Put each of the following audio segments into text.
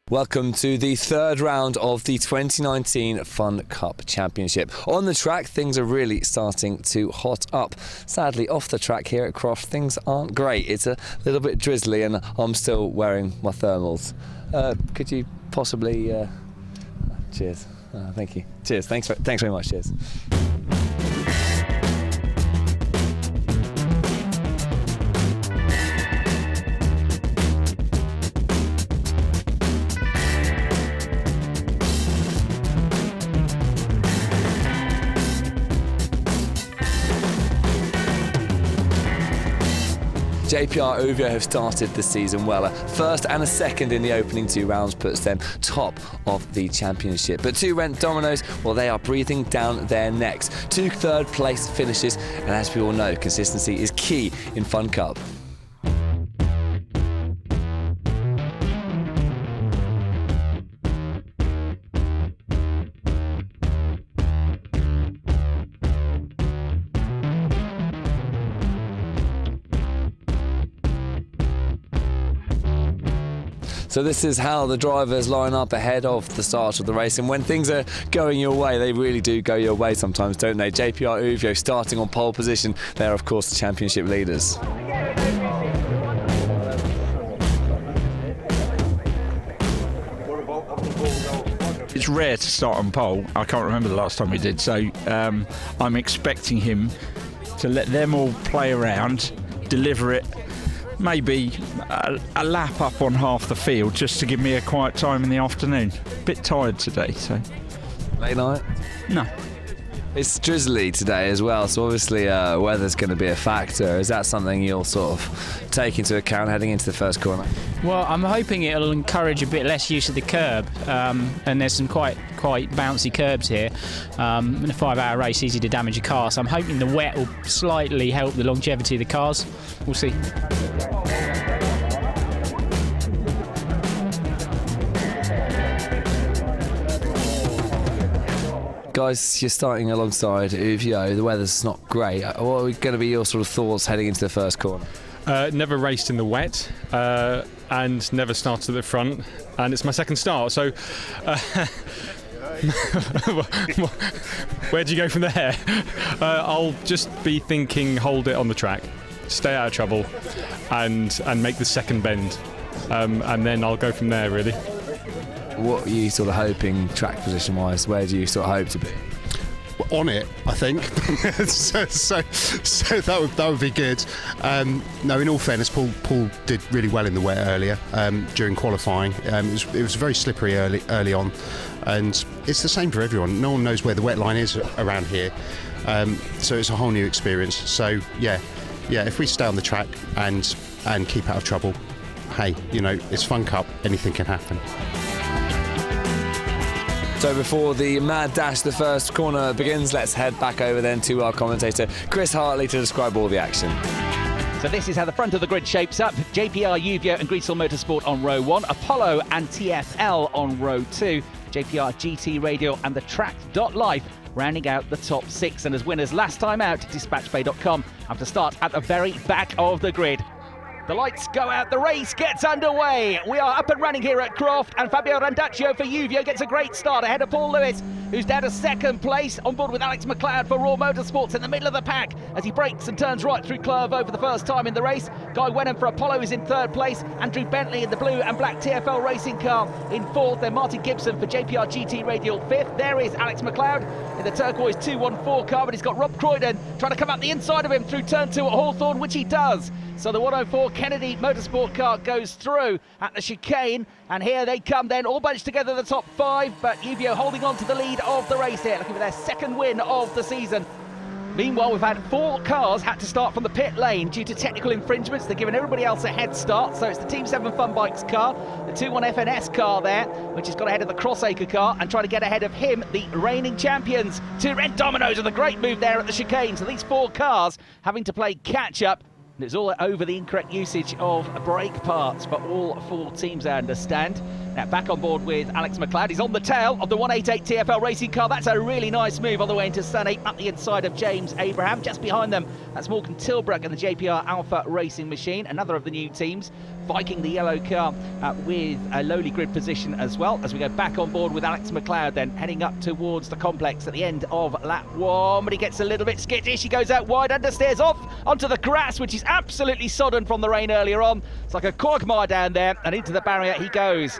Welcome to the third round of the 2019 Fun Cup Championship. On the track, things are really starting to hot up. Sadly, off the track here at Croft, things aren't great. It's a little bit drizzly and I'm still wearing my thermals. Could you possibly... Cheers. Thank you. Cheers. Thanks very much. Cheers. JPR Ovio have started the season well. A first and a second in the opening two rounds puts them top of the championship. But two Rent Dominoes, well, they are breathing down their necks. Two third place finishes, and as we all know, consistency is key in Fun Cup. So this is how the drivers line up ahead of the start of the race, and when things are going your way, they really do go your way sometimes, don't they? JPR Ovio starting on pole position. They're of course the championship leaders. It's rare to start on pole. I can't remember the last time we did, so I'm expecting him to let them all play around, deliver it, maybe a lap up on half the field just to give me a quiet time in the afternoon. Bit tired today, so. Late night? No. It's drizzly today as well, so obviously weather's going to be a factor. Is that something you'll sort of take into account heading into the first corner? Well, I'm hoping it'll encourage a bit less use of the curb, and there's some quite bouncy curbs here. In a 5-hour race, easy to damage a car, so I'm hoping the wet will slightly help the longevity of the cars. We'll see. Guys, you're starting alongside Ovio. The weather's not great. What are going to be your sort of thoughts heading into the first corner? Never raced in the wet and never started at the front, and it's my second start, so where do you go from there? I'll just be thinking hold it on the track, stay out of trouble and make the second bend, and then I'll go from there really. What are you sort of hoping track position wise? Where do you sort of hope to be? On it, I think. so that would be good. No, in all fairness, Paul did really well in the wet earlier during qualifying. It was very slippery early on, and it's the same for everyone. No one knows where the wet line is around here, so it's a whole new experience. So yeah, if we stay on the track and keep out of trouble, hey, you know, it's Fun Cup. Anything can happen. So before the mad dash, the first corner begins, let's head back over then to our commentator, Chris Hartley, to describe all the action. So this is how the front of the grid shapes up. JPR, Ovio and Greasel Motorsport on row 1, Apollo and TFL on row 2, JPR, GT Radio and the Track.life rounding out the top 6. And as winners last time out, DispatchBay.com have to start at the very back of the grid. The lights go out, the race gets underway. We are up and running here at Croft, and Fabio Randaccio for Ovio gets a great start ahead of Paul Lewis, who's down to second place, on board with Alex McLeod for Raw Motorsports in the middle of the pack as he breaks and turns right through Clerve over the first time in the race. Guy Wenham for Apollo is in third place, Andrew Bentley in the blue and black TFL racing car in fourth, then Martin Gibson for JPR GT Radial fifth. There is Alex McLeod in the turquoise 214 car, but he's got Rob Croydon trying to come up the inside of him through turn 2 at Hawthorne, which he does. So the 104 Kennedy Motorsport car goes through at the chicane, and here they come then, all bunched together the top 5, but Ovio holding on to the lead of the race here, looking for their second win of the season. Meanwhile, we've had 4 cars had to start from the pit lane due to technical infringements. They're giving everybody else a head start. So it's the Team 7 Fun Bikes car, the 2-1 FNS car there, which has got ahead of the Crossacre car and trying to get ahead of him, the reigning champions. 2 Red Dominoes with a great move there at the chicane. So these 4 cars having to play catch up. It's all over the incorrect usage of brake parts for all 4 teams, I understand. Now back on board with Alex McLeod. He's on the tail of the 188 TFL racing car. That's a really nice move on the way into Sunny, up the inside of James Abraham. Just behind them, that's Morgan Tilbrook and the JPR Alpha Racing Machine, another of the new teams. Viking, the yellow car, with a lowly grid position as well, as we go back on board with Alex McLeod then, heading up towards the complex at the end of lap 1, but he gets a little bit skittish. He goes out wide, understeers off onto the grass, which is absolutely sodden from the rain earlier on. It's like a quagmire down there, and into the barrier he goes.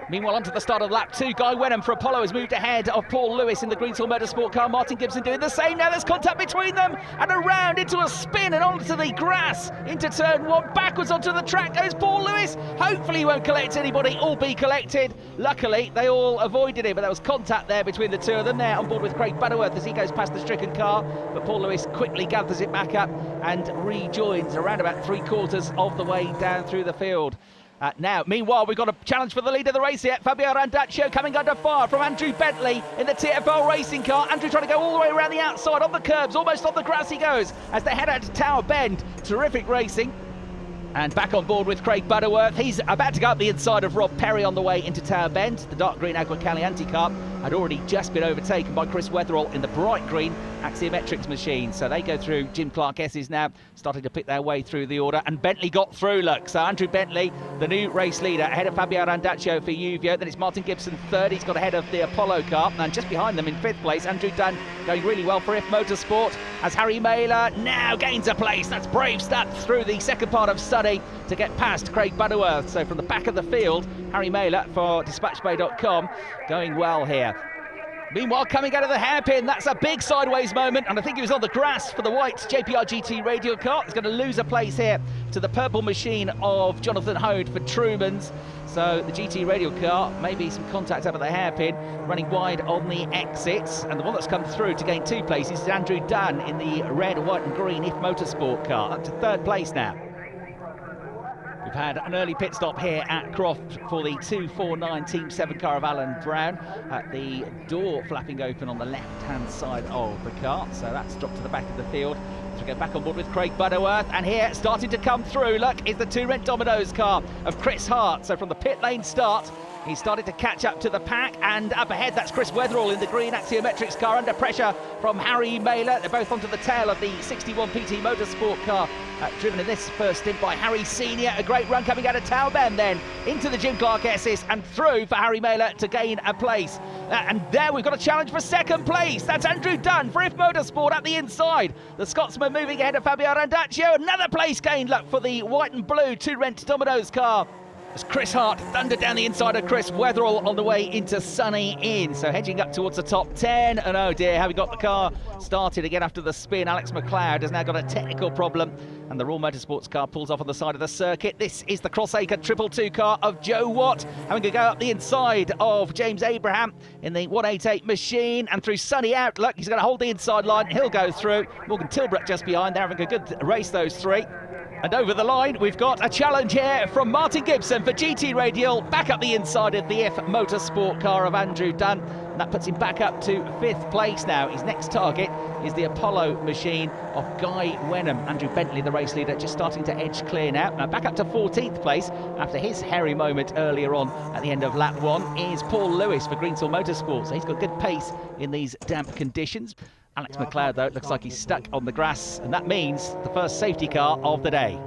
Meanwhile, onto the start of lap 2, Guy Wenham for Apollo has moved ahead of Paul Lewis in the Greenshill Motorsport car. Martin Gibson doing the same. Now there's contact between them, and around into a spin and onto the grass into turn 1. Backwards onto the track goes Paul Lewis. Hopefully he won't collect anybody or be collected. Luckily, they all avoided him, but there was contact there between the two of them. There on board with Craig Butterworth as he goes past the stricken car, but Paul Lewis quickly gathers it back up and rejoins around about 3/4 of the way down through the field. Now, meanwhile, we've got a challenge for the lead of the race here. Fabio Randaccio coming under fire from Andrew Bentley in the TFL racing car. Andrew trying to go all the way around the outside, on the curbs, almost on the grass he goes as they head out to Tower Bend. Terrific racing. And back on board with Craig Butterworth. He's about to go up the inside of Rob Perry on the way into Tower Bend. The dark green Agua Caliente car had already just been overtaken by Chris Wetherall in the bright green Axiometrics machine. So they go through Jim Clark S's now, starting to pick their way through the order. And Bentley got through, look. So Andrew Bentley, the new race leader, ahead of Fabio Randaccio for Uvio. Then it's Martin Gibson third. He's got ahead of the Apollo car. And just behind them in 5th place, Andrew Dunn going really well for If Motorsport, as Harry Mailer now gains a place. That's brave stuff through the second part of Sunny to get past Craig Butterworth. So from the back of the field, Harry Mailer for DispatchBay.com going well here. Meanwhile, coming out of the hairpin, that's a big sideways moment, and I think he was on the grass for the white JPR GT radial car. He's going to lose a place here to the purple machine of Jonathan Hode for Trumans. So the GT radial car, maybe some contact up at the hairpin, running wide on the exits, and the one that's come through to gain 2 places is Andrew Dunn in the red, white and green If Motorsport car, up to 3rd place now. We've had an early pit stop here at Croft for the 249 Team 7 car of Alan Brown. The door flapping open on the left-hand side of the car, so that's dropped to the back of the field. So we go back on board with Craig Butterworth, and here, starting to come through, look, is the 2 Rent Dominoes car of Chris Hart. So from the pit lane start, he started to catch up to the pack, and up ahead, that's Chris Wetherall in the green Axiometrics car under pressure from Harry Mailer. They're both onto the tail of the 61 PT Motorsport car, driven in this first stint by Harry Senior. A great run coming out of Tower Bend then, into the Jim Clark S's and through for Harry Mailer to gain a place. And there we've got a challenge for 2nd place. That's Andrew Dunn for If Motorsport at the inside. The Scotsman moving ahead of Fabio Randaccio. Another place gained, look, for the white and blue 2 Rent Dominoes car, as Chris Hart thundered down the inside of Chris Wetherall on the way into Sunny Inn. So hedging up towards the top 10. And oh dear, having got the car started again after the spin, Alex McLeod has now got a technical problem, and the Raw Motorsports car pulls off on the side of the circuit. This is the Crossacre 222 car of Joe Watt, having to go up the inside of James Abraham in the 188 machine, and through Sunny out. Look, he's going to hold the inside line. He'll go through. Morgan Tilbrook just behind. They're having a good race, those 3. And over the line, we've got a challenge here from Martin Gibson for GT Radial, back up the inside of the If Motorsport car of Andrew Dunn. And that puts him back up to 5th place now. His next target is the Apollo machine of Guy Wenham. Andrew Bentley, the race leader, just starting to edge clear now. Now back up to 14th place after his hairy moment earlier on at the end of lap 1 is Paul Lewis for Greenshill Motorsport. So he's got good pace in these damp conditions. Alex McLeod, though, it looks like he's stuck on the grass, and that means the first safety car of the day.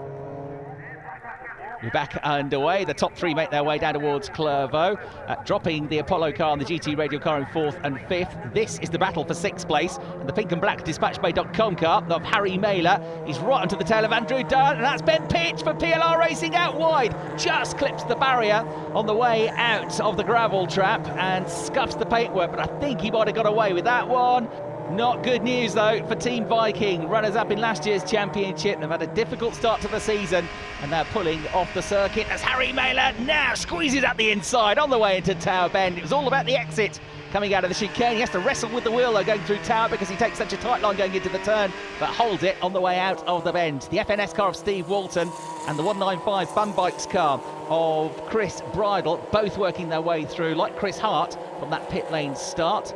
We're back underway. The top 3 make their way down towards Clervaux, dropping the Apollo car and the GT Radial car in 4th and 5th. This is the battle for 6th place, and the pink and black DispatchBay.com car of Harry Mailer is right onto the tail of Andrew Dunn, and that's Ben Pitch for PLR Racing out wide. Just clips the barrier on the way out of the gravel trap and scuffs the paintwork, but I think he might have got away with that one. Not good news, though, for Team Viking, runners-up in last year's championship. They've had a difficult start to the season, and they're pulling off the circuit as Harry Mailer now squeezes at the inside on the way into Tower Bend. It was all about the exit coming out of the chicane. He has to wrestle with the wheel, though, going through Tower, because he takes such a tight line going into the turn, but holds it on the way out of the bend. The FNS car of Steve Walton and the 195 Bum Bikes car of Chris Bridle, both working their way through, like Chris Hart, from that pit lane start.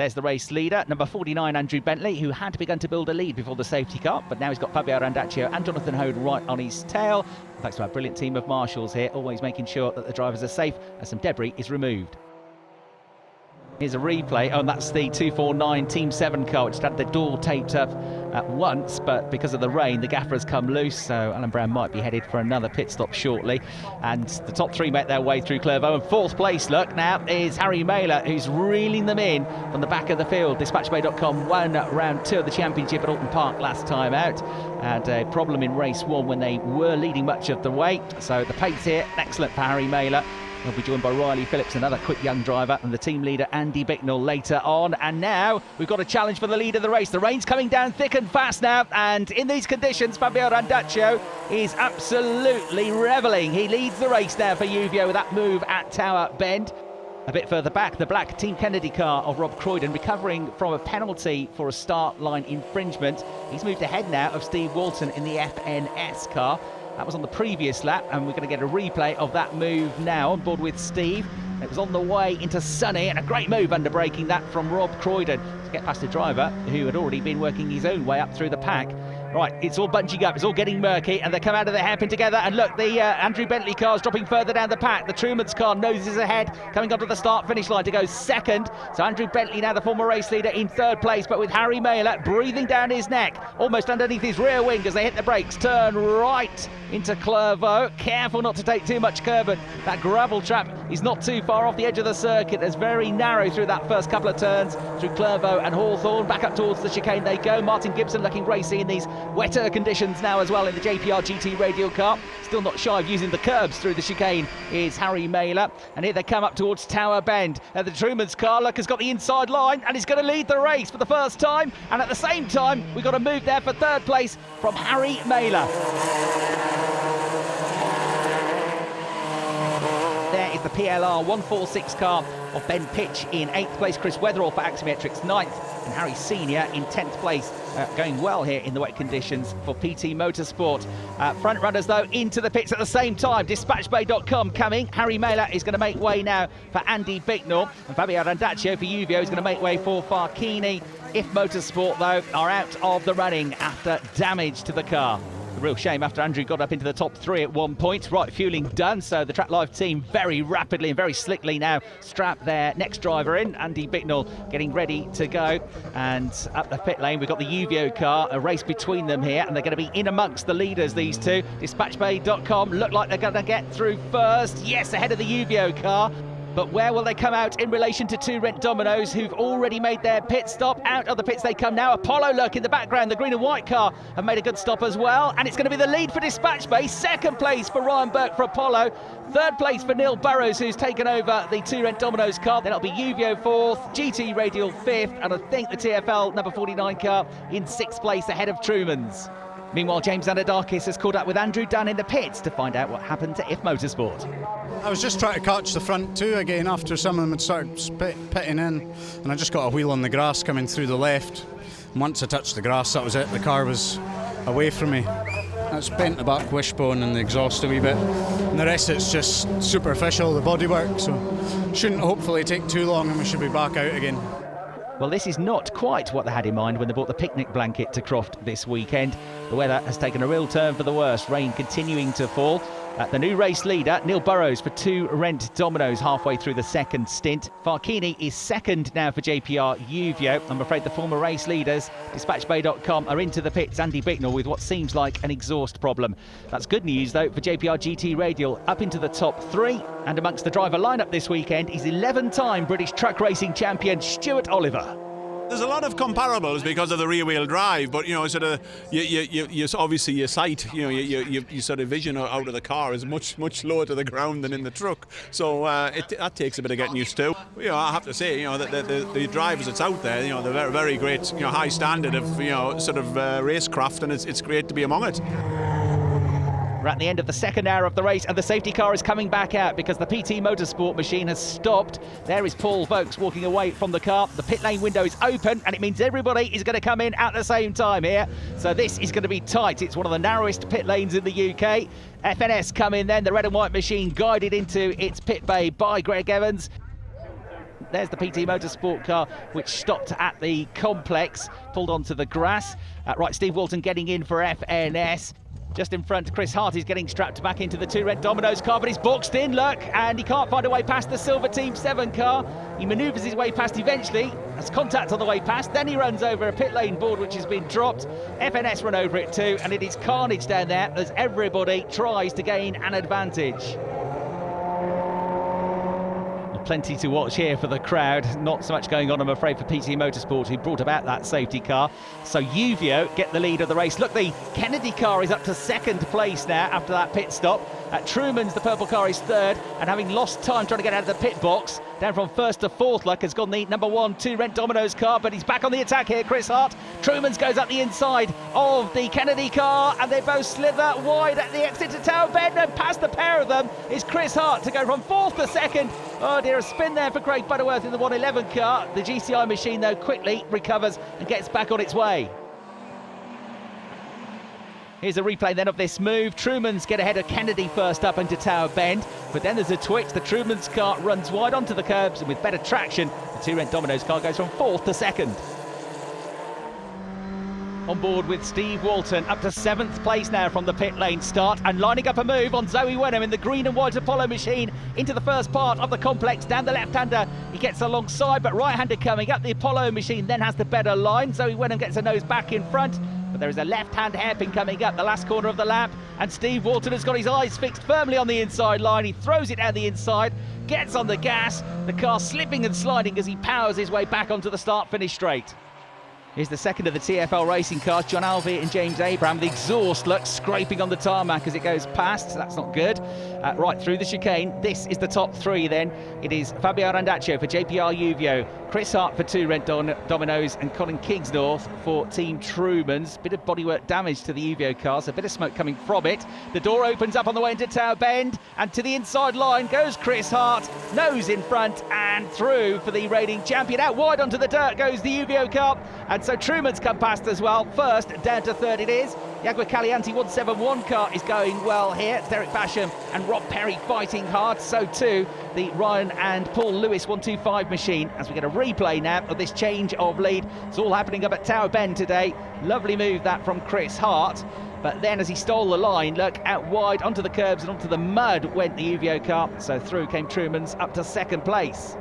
There's the race leader, number 49, Andrew Bentley, who had begun to build a lead before the safety car, but now he's got Fabio Randaccio and Jonathan Hode right on his tail. Thanks to our brilliant team of marshals here, always making sure that the drivers are safe as some debris is removed. Here's a replay. Oh, and that's the 249 Team 7 car, which had the door taped up at once, but because of the rain, the gaffer has come loose, so Alan Brown might be headed for another pit stop shortly. And the top three make their way through Clairvaux. And fourth place, look, now is Harry Mailer, who's reeling them in from the back of the field. DispatchBay.com won round 2 of the championship at Alton Park last time out. Had a problem in race 1 when they were leading much of the way. So the pace here, excellent for Harry Mailer. He'll be joined by Riley Phillips, another quick young driver, and the team leader Andy Bicknell later on. And now we've got a challenge for the lead of the race. The rain's coming down thick and fast now, and in these conditions, Fabio Randaccio is absolutely revelling. He leads the race now for Uvio with that move at Tower Bend. A bit further back, the black Team Kennedy car of Rob Croydon, recovering from a penalty for a start line infringement. He's moved ahead now of Steve Walton in the FNS car. That was on the previous lap, and we're going to get a replay of that move now. On board with Steve. It was on the way into Sunny, and a great move under braking that from Rob Croydon to get past a driver who had already been working his own way up through the pack. Right, it's all bunching up, it's all getting murky, and they come out of the hairpin together. And look, the Andrew Bentley car is dropping further down the pack. The Truman's car noses ahead, coming onto the start-finish line to go second. So Andrew Bentley, now the former race leader, in third place, but with Harry Mailer breathing down his neck, almost underneath his rear wing as they hit the brakes. Turn right into Clairvaux. Careful not to take too much curb, but that gravel trap is not too far off the edge of the circuit. It's very narrow through that first couple of turns, through Clairvaux and Hawthorne. Back up towards the chicane they go. Martin Gibson looking racy in these wetter conditions now as well in the JPR GT radial car. Still not shy of using the curbs through the chicane is Harry Mailer. And here they come up towards Tower Bend. The Truman's car, look, has got the inside line and is going to lead the race for the first time. And at the same time, we've got a move there for third place from Harry Mailer. There is the PLR 146 car of Ben Pitch in 8th place, Chris Weatherall for Axiometrics 9th, and Harry Senior in 10th place, going well here in the wet conditions for PT Motorsport. Front runners though into the pits at the same time. DispatchBay.com coming. Harry Mailer is going to make way now for Andy Bicknell, and Fabio Randaccio for Uvio is going to make way for Farchini. If Motorsport though are out of the running after damage to the car. A real shame after Andrew got up into the top 3 at one point. Right, fueling done, so the Track Live team very rapidly and very slickly now strap their next driver in. Andy Bicknell getting ready to go, and up the pit lane we've got the Uvio car, a race between them here, and they're going to be in amongst the leaders, these two. DispatchBay.com look like they're going to get through first. Yes, ahead of the Uvio car. But where will they come out in relation to 2 Rent Dominoes, who've already made their pit stop? Out of the pits they come now. Apollo lurk in the background. The green and white car have made a good stop as well. And it's going to be the lead for Dispatch Bay. Second place for Ryan Burke for Apollo. Third place for Neil Burrows, who's taken over the 2 Rent Dominoes car. Then it'll be Uvio 4th, GT Radial 5th, and I think the TFL number 49 car in 6th place ahead of Truman's. Meanwhile, James Anadakis has caught up with Andrew Dunn in the pits to find out what happened to If Motorsport. I was just trying to catch the front 2 again after some of them had started pitting in, and I just got a wheel on the grass coming through the left. And once I touched the grass, that was it. The car was away from me. That's bent the back wishbone and the exhaust a wee bit. And the rest it's just superficial, the bodywork, so shouldn't hopefully take too long and we should be back out again. Well, this is not quite what they had in mind when they bought the picnic blanket to Croft this weekend. The weather has taken a real turn for the worse, rain continuing to fall. The new race leader, Neil Burrows, for 2 Rent Dominoes halfway through the second stint. Farchini is second now for JPR Uvio. I'm afraid the former race leaders, DispatchBay.com, are into the pits. Andy Bicknell with what seems like an exhaust problem. That's good news, though, for JPR GT Radial, up into the top 3. And amongst the driver lineup this weekend is 11-time British truck racing champion Stuart Oliver. There's a lot of comparables because of the rear-wheel drive, but you know, sort of, you obviously your sight, you know, you sort of vision out of the car is much lower to the ground than in the truck, so that takes a bit of getting used to. You know, I have to say, you know, that the drivers that's out there, you know, they're very, very great, you know, high standard of, you know, sort of racecraft, and it's great to be among it. We're at the end of the second hour of the race, and the safety car is coming back out because the PT Motorsport machine has stopped. There is Paul Vokes walking away from the car. The pit lane window is open, and it means everybody is going to come in at the same time here. So this is going to be tight. It's one of the narrowest pit lanes in the UK. FNS come in then. The red and white machine guided into its pit bay by Greg Evans. There's the PT Motorsport car, which stopped at the complex, pulled onto the grass. Right, Steve Walton getting in for FNS. Just in front, Chris Hart is getting strapped back into the 2 Red Dominoes car, but he's boxed in, look, and he can't find a way past the Silver Team 7 car. He manoeuvres his way past eventually, has contact on the way past, then he runs over a pit lane board which has been dropped. FNS run over it too, and it is carnage down there as everybody tries to gain an advantage. Plenty to watch here for the crowd. Not so much going on, I'm afraid, for PT Motorsport, who brought about that safety car. So Uvio get the lead of the race. Look, the Kennedy car is up to 2nd place now after that pit stop. Truman's, the purple car, is 3rd, and having lost time trying to get out of the pit box, down from 1st to 4th, luck has gone the number 1 2 Red Dominoes car, but he's back on the attack here, Chris Hart. Truman's goes up the inside of the Kennedy car, and they both slither wide at the exit to Tower Bend, and past the pair of them is Chris Hart to go from 4th to 2nd. Oh dear, a spin there for Craig Butterworth in the 111 car. The GCI machine, though, quickly recovers and gets back on its way. Here's a replay then of this move. Truman's get ahead of Kennedy first up into Tower Bend, but then there's a twitch. The Truman's car runs wide onto the curbs, and with better traction, the 2 Red Dominoes car goes from 4th to 2nd. On board with Steve Walton, up to 7th place now from the pit lane start, and lining up a move on Zoe Wenham in the green and white Apollo machine into the first part of the complex. Down the left-hander, he gets alongside, but right-hander coming up. The Apollo machine then has the better line. Zoe Wenham gets her nose back in front, but there is a left-hand hairpin coming up the last corner of the lap, and Steve Walton has got his eyes fixed firmly on the inside line. He throws it down the inside, gets on the gas, the car slipping and sliding as he powers his way back onto the start-finish straight. Here's the second of the TfL racing cars, John Alvey and James Abraham. The exhaust looks scraping on the tarmac as it goes past, so that's not good. Right through the chicane, this is the top 3 then. It is Fabio Randaccio for JPR Uvio, Chris Hart for 2 Red Dominoes, and Colin Kingsnorth for Team Truman's. Bit of bodywork damage to the Uvio car, so a bit of smoke coming from it. The door opens up on the way into Tower Bend, and to the inside line goes Chris Hart, nose in front and through for the reigning champion. Out wide onto the dirt goes the Uvio car, and so Truman's come past as well. First, down to 3rd it is. Jaguar Calianti 171 car is going well here. Derek Basham and Rob Perry fighting hard. So too the Ryan and Paul Lewis 125 machine, as we get a replay now of this change of lead. It's all happening up at Tower Bend today. Lovely move that from Chris Hart. But then as he stole the line, look, out wide onto the curbs and onto the mud went the Uvio car. So through came Truman's up to 2nd place.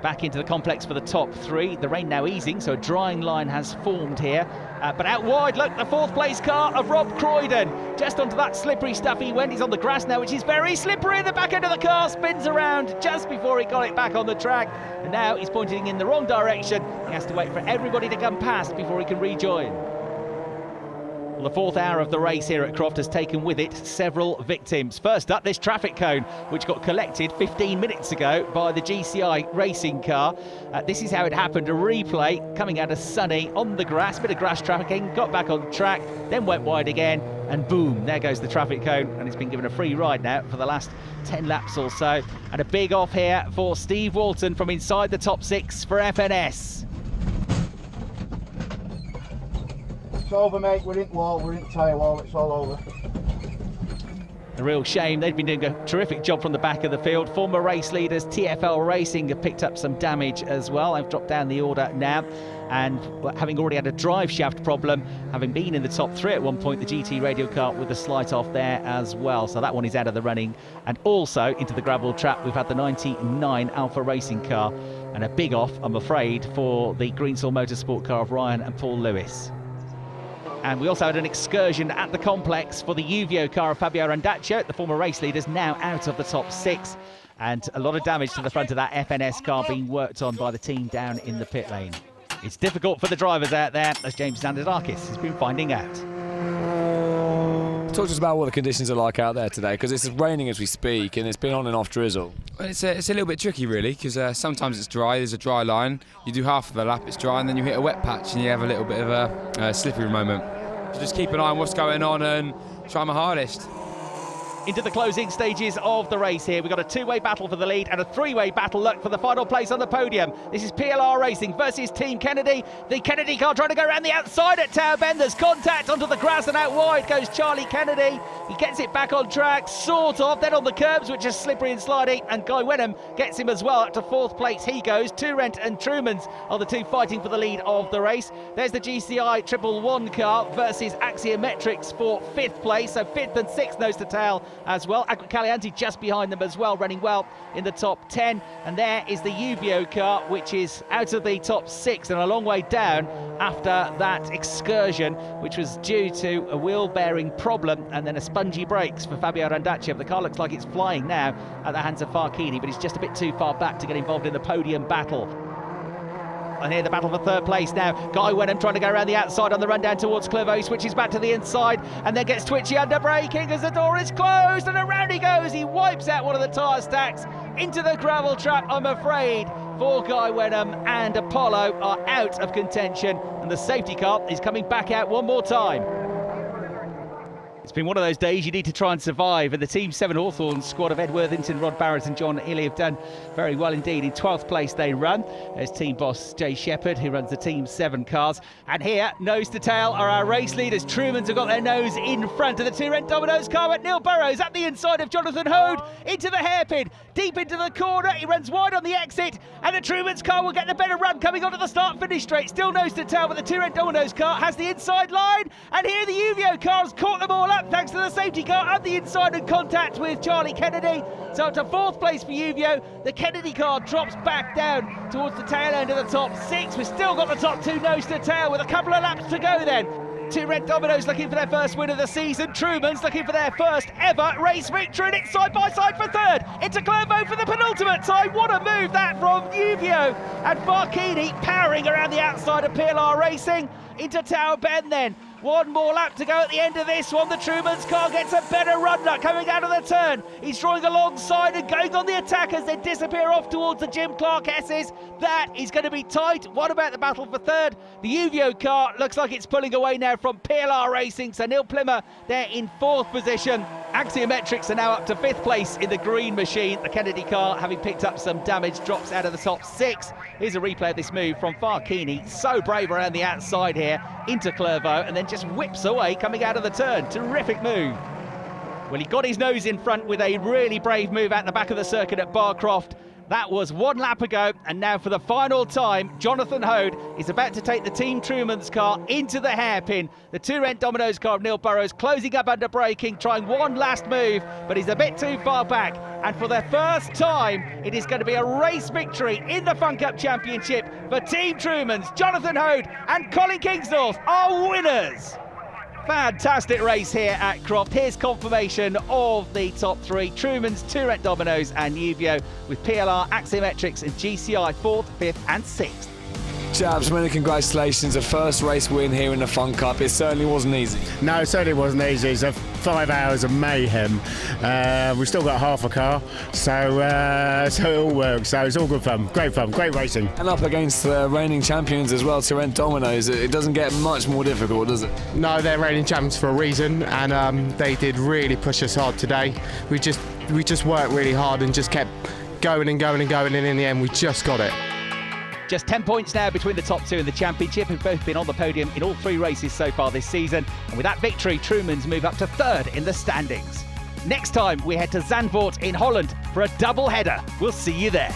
Back into the complex for the top 3. The rain now easing, so a drying line has formed here. But out wide, look, the 4th place car of Rob Croydon. Just onto that slippery stuff he went. He's on the grass now, which is very slippery. The back end of the car spins around just before he got it back on the track. And now he's pointing in the wrong direction. He has to wait for everybody to come past before he can rejoin. Well, the 4th hour of the race here at Croft has taken with it several victims. First up, this traffic cone, which got collected 15 minutes ago by the GCI racing car. This is how it happened. A replay coming out of Sunny on the grass, bit of grass trafficking, got back on track, then went wide again, and boom, there goes the traffic cone, and it's been given a free ride now for the last 10 laps or so. And a big off here for Steve Walton from inside the top 6 for FNS. It's over, mate. We're in wall, we're in tyre wall, it's all over. A real shame. They've been doing a terrific job from the back of the field. Former race leaders TfL Racing have picked up some damage as well. I've dropped down the order now, and having already had a drive shaft problem, having been in the top 3 at one point, the GT radial car with a slight off there as well, so that one is out of the running. And also into the gravel trap we've had the 99 Alpha Racing car, and a big off, I'm afraid, for the Greensall Motorsport car of Ryan and Paul Lewis. And we also had an excursion at the complex for the Uvio car of Fabio Randaccio, the former race leaders, now out of the top 6. And a lot of damage to the front of that FNS car being worked on by the team down in the pit lane. It's difficult for the drivers out there, as James Zandarakis has been finding out. Talk to us about what the conditions are like out there today, because it's raining as we speak and it's been on and off drizzle. Well, it's a little bit tricky really, because sometimes it's dry, there's a dry line, you do half of the lap, it's dry, and then you hit a wet patch and you have a little bit of a slippery moment. So just keep an eye on what's going on and try my hardest. into the closing stages of the race here. We've got a two-way battle for the lead and a three-way battle look for the final place on the podium. This is PLR Racing versus Team Kennedy. The Kennedy car trying to go around the outside at Tower Bend. There's contact onto the grass and out wide goes Charlie Kennedy. He gets it back on track, sort of, then on the curbs, which is slippery and sliding, and Guy Wenham gets him as well. Up to fourth place he goes. Turrent and Trumans are the two fighting for the lead of the race. There's the GCI 111 car versus Axiometrics for fifth place, so fifth and sixth nose to tail as well. Aqua Calianti just behind them as well, running well in the top 10. And there is the Uvio car, which is out of the top 6 and a long way down after that excursion, which was due to a wheel bearing problem and then a spongy brakes for Fabio Randaccia. The car looks like it's flying now at the hands of Farchini, but he's just a bit too far back to get involved in the podium battle. And here the battle for third place now. Guy Wenham trying to go around the outside on the run down towards Clervaux. He switches back to the inside and then gets twitchy under braking as the door is closed, and around he goes. He wipes out one of the tyre stacks into the gravel trap, I'm afraid, for Guy Wenham, and Apollo are out of contention, and the safety car is coming back out one more time. It's been one of those days you need to try and survive, and the Team 7 Hawthorn squad of Ed Worthington, Rod Barrett and John Ely have done very well indeed. In 12th place they run. There's team boss Jay Shepherd, who runs the Team 7 cars. And here, nose to tail, are our race leaders. Trumans have got their nose in front of the Turrent Domino's car, but Neil Burrows at the inside of Jonathan Hode into the hairpin, deep into the corner. He runs wide on the exit, and the Trumans car will get the better run coming onto the start-finish straight. Still nose to tail, but the Turrent Domino's car has the inside line, and here the Uvio car has caught them all up thanks to the safety car at the inside and contact with Charlie Kennedy. So up to fourth place for Uvio. The Kennedy car drops back down towards the tail end of the top 6. We've still got the top 2 nose to tail with a couple of laps to go then. Turrent Domino's looking for their first win of the season. Trumans looking for their first ever race victory, and it's side by side for third. Into Clervaux for the penultimate time. What a move that from Uvio, and Farchini powering around the outside of PLR Racing into Tower Bend then. One more lap to go at the end of this one. The Trumans car gets a better run now coming out of the turn. He's drawing alongside and going on the attack as they disappear off towards the Jim Clark S's. That is going to be tight. What about the battle for third? The Uvio car looks like it's pulling away now from PLR Racing. So Neil Plimmer there in fourth position. Axiometrics are now up to fifth place in the green machine. The Kennedy car, having picked up some damage, drops out of the top 6. Here's a replay of this move from Farchini. So brave around the outside here into Clervaux, and then just whips away coming out of the turn. Terrific move. Well, he got his nose in front with a really brave move out the back of the circuit at Barcroft. That was one lap ago, and now for the final time, Jonathan Hode is about to take the Team Trumans car into the hairpin. The Turrent Domino's car of Neil Burrows closing up under braking, trying one last move, but he's a bit too far back. And for the first time, it is going to be a race victory in the Fun Cup Championship for Team Trumans. Jonathan Hode and Colin Kingsnorth are winners. Fantastic race here at Croft. Here's confirmation of the top 3. Trumans, Turrent Domino's and Uvio, with PLR, Axiometrics and GCI 4th, 5th and 6th. Chaps, many congratulations. A first race win here in the Fun Cup. It certainly wasn't easy. No, it certainly wasn't easy. It's 5 hours of mayhem. We've still got half a car, so it all works. So it's all good fun, great racing. And up against the reigning champions as well, Turrent Domino's. It doesn't get much more difficult, does it? No, they're reigning champions for a reason, and they did really push us hard today. We just worked really hard and just kept going and going and going, and in the end we just got it. Just 10 points now between the top 2 in the championship, who've both been on the podium in all 3 races so far this season. And with that victory, Trumans move up to 3rd in the standings. Next time, we head to Zandvoort in Holland for a double header. We'll see you there.